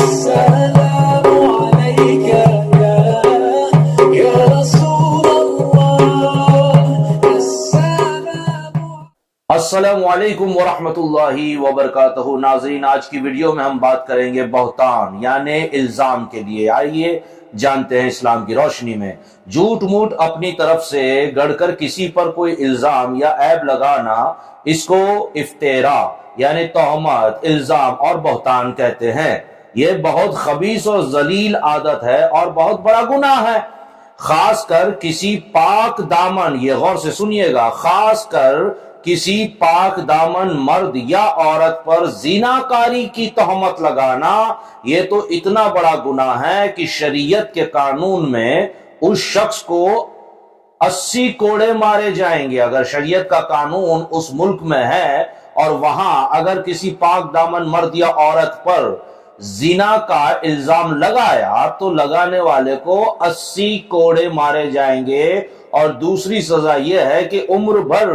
السلام عليك يا رسول الله السلام السلام علیکم ورحمۃ اللہ وبرکاتہ۔ ناظرین، آج کی ویڈیو میں ہم بات کریں گے بہتان یعنی الزام کے لیے۔ آئیے جانتے ہیں اسلام کی روشنی میں جھوٹ موٹ اپنی طرف سے گڑھ کر کسی پر کوئی الزام یا عیب لگانا، اس کو افترا یعنی تہمت، الزام اور بہتان کہتے ہیں۔ یہ بہت خبیث اور ذلیل عادت ہے اور بہت بڑا گناہ ہے، خاص کر کسی پاک دامن، یہ غور سے سنیے گا، خاص کر کسی پاک دامن مرد یا عورت پر زیناکاری کی تہمت لگانا۔ یہ تو اتنا بڑا گناہ ہے کہ شریعت کے قانون میں اس شخص کو 80 کوڑے مارے جائیں گے۔ اگر شریعت کا قانون اس ملک میں ہے اور وہاں اگر کسی پاک دامن مرد یا عورت پر زنا کا الزام لگایا تو لگانے والے کو 80 کوڑے مارے جائیں گے، اور دوسری سزا یہ ہے کہ عمر بھر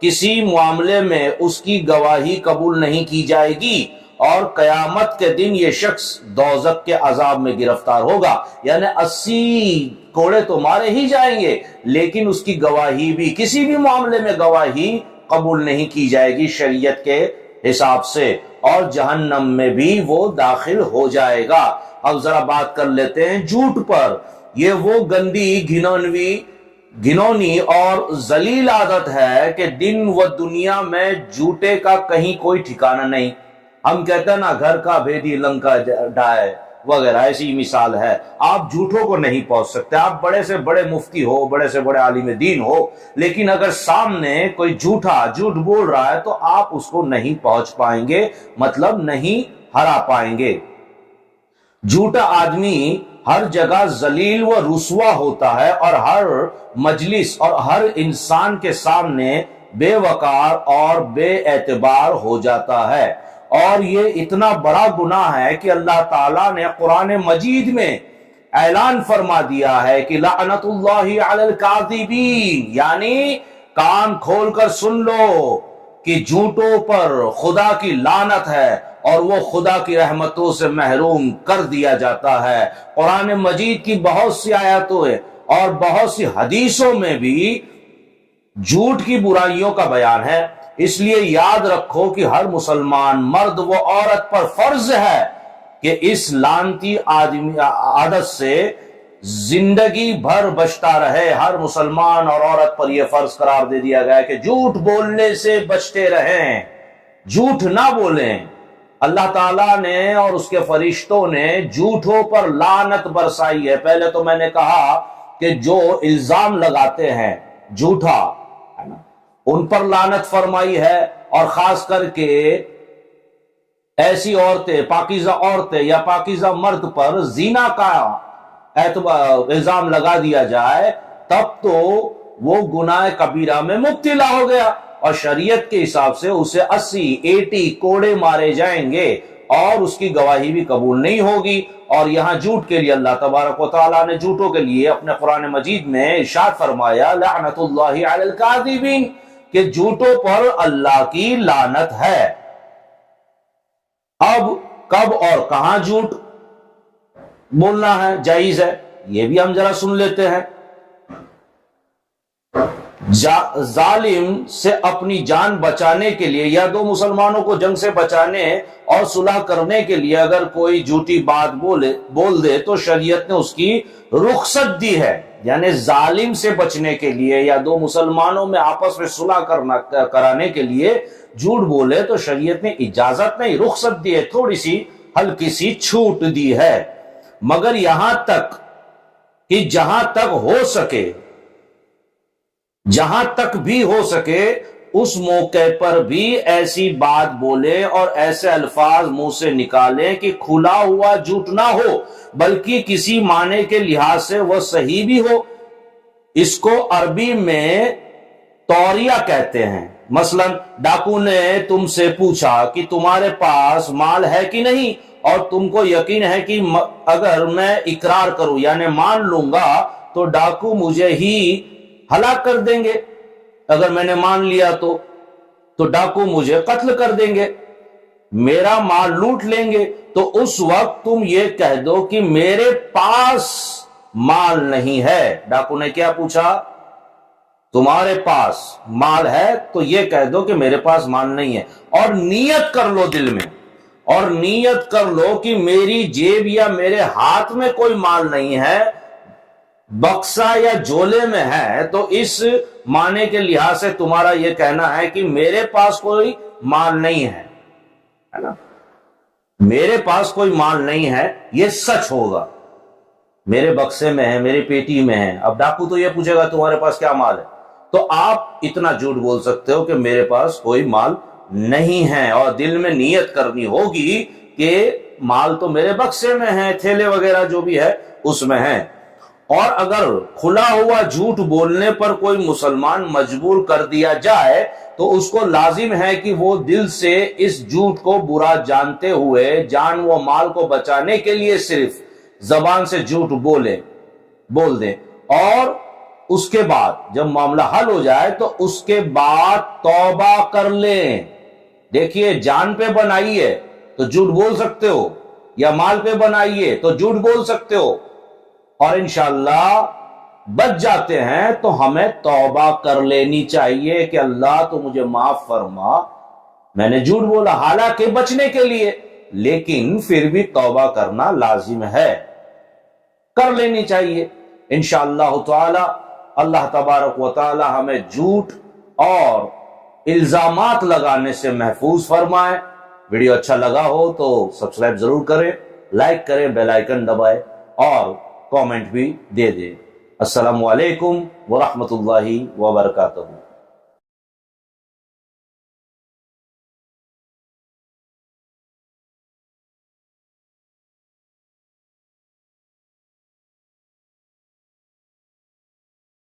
کسی معاملے میں اس کی گواہی قبول نہیں کی جائے گی، اور قیامت کے دن یہ شخص دوزخ کے عذاب میں گرفتار ہوگا۔ یعنی 80 کوڑے تو مارے ہی جائیں گے، لیکن اس کی گواہی بھی، کسی بھی معاملے میں گواہی قبول نہیں کی جائے گی شریعت کے حساب سے، اور جہنم میں بھی وہ داخل ہو جائے گا۔ اب ذرا بات کر لیتے ہیں جھوٹ پر۔ یہ وہ گندی، گھنونی اور ذلیل عادت ہے کہ دن و دنیا میں جھوٹے کا کہیں کوئی ٹھکانہ نہیں۔ ہم کہتے ہیں نا، گھر کا بھیدی لنکا ڈائے وغیرہ، ایسی مثال ہے۔ آپ جھوٹوں کو نہیں پہنچ سکتے، آپ بڑے سے بڑے مفتی ہو، بڑے سے بڑے عالم دین ہو، لیکن اگر سامنے کوئی جھوٹ بول رہا ہے تو آپ اس کو نہیں پہنچ پائیں گے، مطلب نہیں ہرا پائیں گے۔ جھوٹا آدمی ہر جگہ ذلیل و رسوا ہوتا ہے اور ہر مجلس اور ہر انسان کے سامنے بے وقار اور بے اعتبار ہو جاتا ہے۔ اور یہ اتنا بڑا گناہ ہے کہ اللہ تعالیٰ نے قرآن مجید میں اعلان فرما دیا ہے کہ لعنت اللہ علی الکاذبین، یعنی کان کھول کر سن لو کہ جھوٹوں پر خدا کی لعنت ہے اور وہ خدا کی رحمتوں سے محروم کر دیا جاتا ہے۔ قرآن مجید کی بہت سی آیاتوں اور بہت سی حدیثوں میں بھی جھوٹ کی برائیوں کا بیان ہے۔ اس لیے یاد رکھو کہ ہر مسلمان مرد و عورت پر فرض ہے کہ اس لعنتی عادت سے زندگی بھر بچتا رہے۔ ہر مسلمان اور عورت پر یہ فرض قرار دے دیا گیا ہے کہ جھوٹ بولنے سے بچتے رہیں، جھوٹ نہ بولیں۔ اللہ تعالیٰ نے اور اس کے فرشتوں نے جھوٹوں پر لعنت برسائی ہے۔ پہلے تو میں نے کہا کہ جو الزام لگاتے ہیں جھوٹا، ان پر لعنت فرمائی ہے، اور خاص کر کے ایسی عورتیں، پاکیزہ عورتیں یا پاکیزہ مرد پر زنا کا الزام لگا دیا جائے تب تو وہ گناہ کبیرہ میں مبتلا ہو گیا، اور شریعت کے حساب سے اسے 80 کوڑے مارے جائیں گے اور اس کی گواہی بھی قبول نہیں ہوگی۔ اور یہاں جھوٹ کے لیے اللہ تبارک و تعالیٰ نے جھوٹوں کے لیے اپنے قرآن مجید میں ارشاد فرمایا لعنت اللہ علی الکاذبین، کہ جھوٹوں پر اللہ کی لعنت ہے۔ اب کب اور کہاں جھوٹ بولنا ہے جائز ہے، یہ بھی ہم ذرا سن لیتے ہیں۔ ظالم سے اپنی جان بچانے کے لیے یا دو مسلمانوں کو جنگ سے بچانے اور صلح کرنے کے لیے اگر کوئی جھوٹی بات بول دے تو شریعت نے اس کی رخصت دی ہے۔ یعنی ظالم سے بچنے کے لیے یا دو مسلمانوں میں آپس میں صلح کرانے کے لیے جھوٹ بولے تو شریعت نے اجازت نہیں، رخصت دی ہے، تھوڑی سی ہلکی سی چھوٹ دی ہے، مگر یہاں تک کہ جہاں تک بھی ہو سکے اس موقع پر بھی ایسی بات بولے اور ایسے الفاظ منہ سے نکالے کہ کھلا ہوا جھوٹ نہ ہو بلکہ کسی معنی کے لحاظ سے وہ صحیح بھی ہو۔ اس کو عربی میں توریہ کہتے ہیں۔ مثلا ڈاکو نے تم سے پوچھا کہ تمہارے پاس مال ہے کہ نہیں، اور تم کو یقین ہے کہ اگر میں اقرار کروں یعنی مان لوں گا تو ڈاکو مجھے ہی ہلاک کر دیں گے، اگر میں نے مان لیا تو ڈاکو مجھے قتل کر دیں گے۔ میرا مال لوٹ لیں گے تو اس وقت تم یہ کہہ دو کہ میرے پاس مال نہیں ہے۔ ڈاکو نے کیا پوچھا؟ تمہارے پاس مال ہے تو یہ کہہ دو کہ میرے پاس مال نہیں ہے، اور نیت کر لو دل میں، اور نیت کر لو کہ میری جیب یا میرے ہاتھ میں کوئی مال نہیں ہے، بکسا یا جولے میں ہے، تو اس معنی کے لحاظ سے تمہارا یہ کہنا ہے کہ میرے پاس کوئی مال نہیں ہے نا، میرے پاس کوئی مال نہیں ہے، یہ سچ ہوگا، میرے بکسے میں ہے، میری پیٹی میں ہے۔ اب ڈاکو تو یہ پوچھے گا تمہارے پاس کیا مال ہے، تو آپ اتنا جھوٹ بول سکتے ہو کہ میرے پاس کوئی مال نہیں ہے، اور دل میں نیت کرنی ہوگی کہ مال تو میرے بکسے میں ہے، تھیلے وغیرہ جو بھی ہے اس میں ہے۔ اور اگر کھلا ہوا جھوٹ بولنے پر کوئی مسلمان مجبور کر دیا جائے تو اس کو لازم ہے کہ وہ دل سے اس جھوٹ کو برا جانتے ہوئے جان و مال کو بچانے کے لیے صرف زبان سے جھوٹ بول دے، اور اس کے بعد جب معاملہ حل ہو جائے تو اس کے بعد توبہ کر لیں۔ دیکھیے، جان پہ بنائیے تو جھوٹ بول سکتے ہو، یا مال پہ بنائیے تو جھوٹ بول سکتے ہو، اور انشاءاللہ بچ جاتے ہیں تو ہمیں توبہ کر لینی چاہیے کہ اللہ تو مجھے معاف فرما، میں نے جھوٹ بولا حالانکہ بچنے کے لیے، لیکن پھر بھی توبہ کرنا لازم ہے، کر لینی چاہیے انشاءاللہ تعالی۔ اللہ تبارک و تعالی ہمیں جھوٹ اور الزامات لگانے سے محفوظ فرمائے۔ ویڈیو اچھا لگا ہو تو سبسکرائب ضرور کریں، لائک کریں، بیل آئیکن دبائیں اور کامنٹ بھی دے دیں۔ السلام علیکم ورحمۃ اللہ وبرکاتہ۔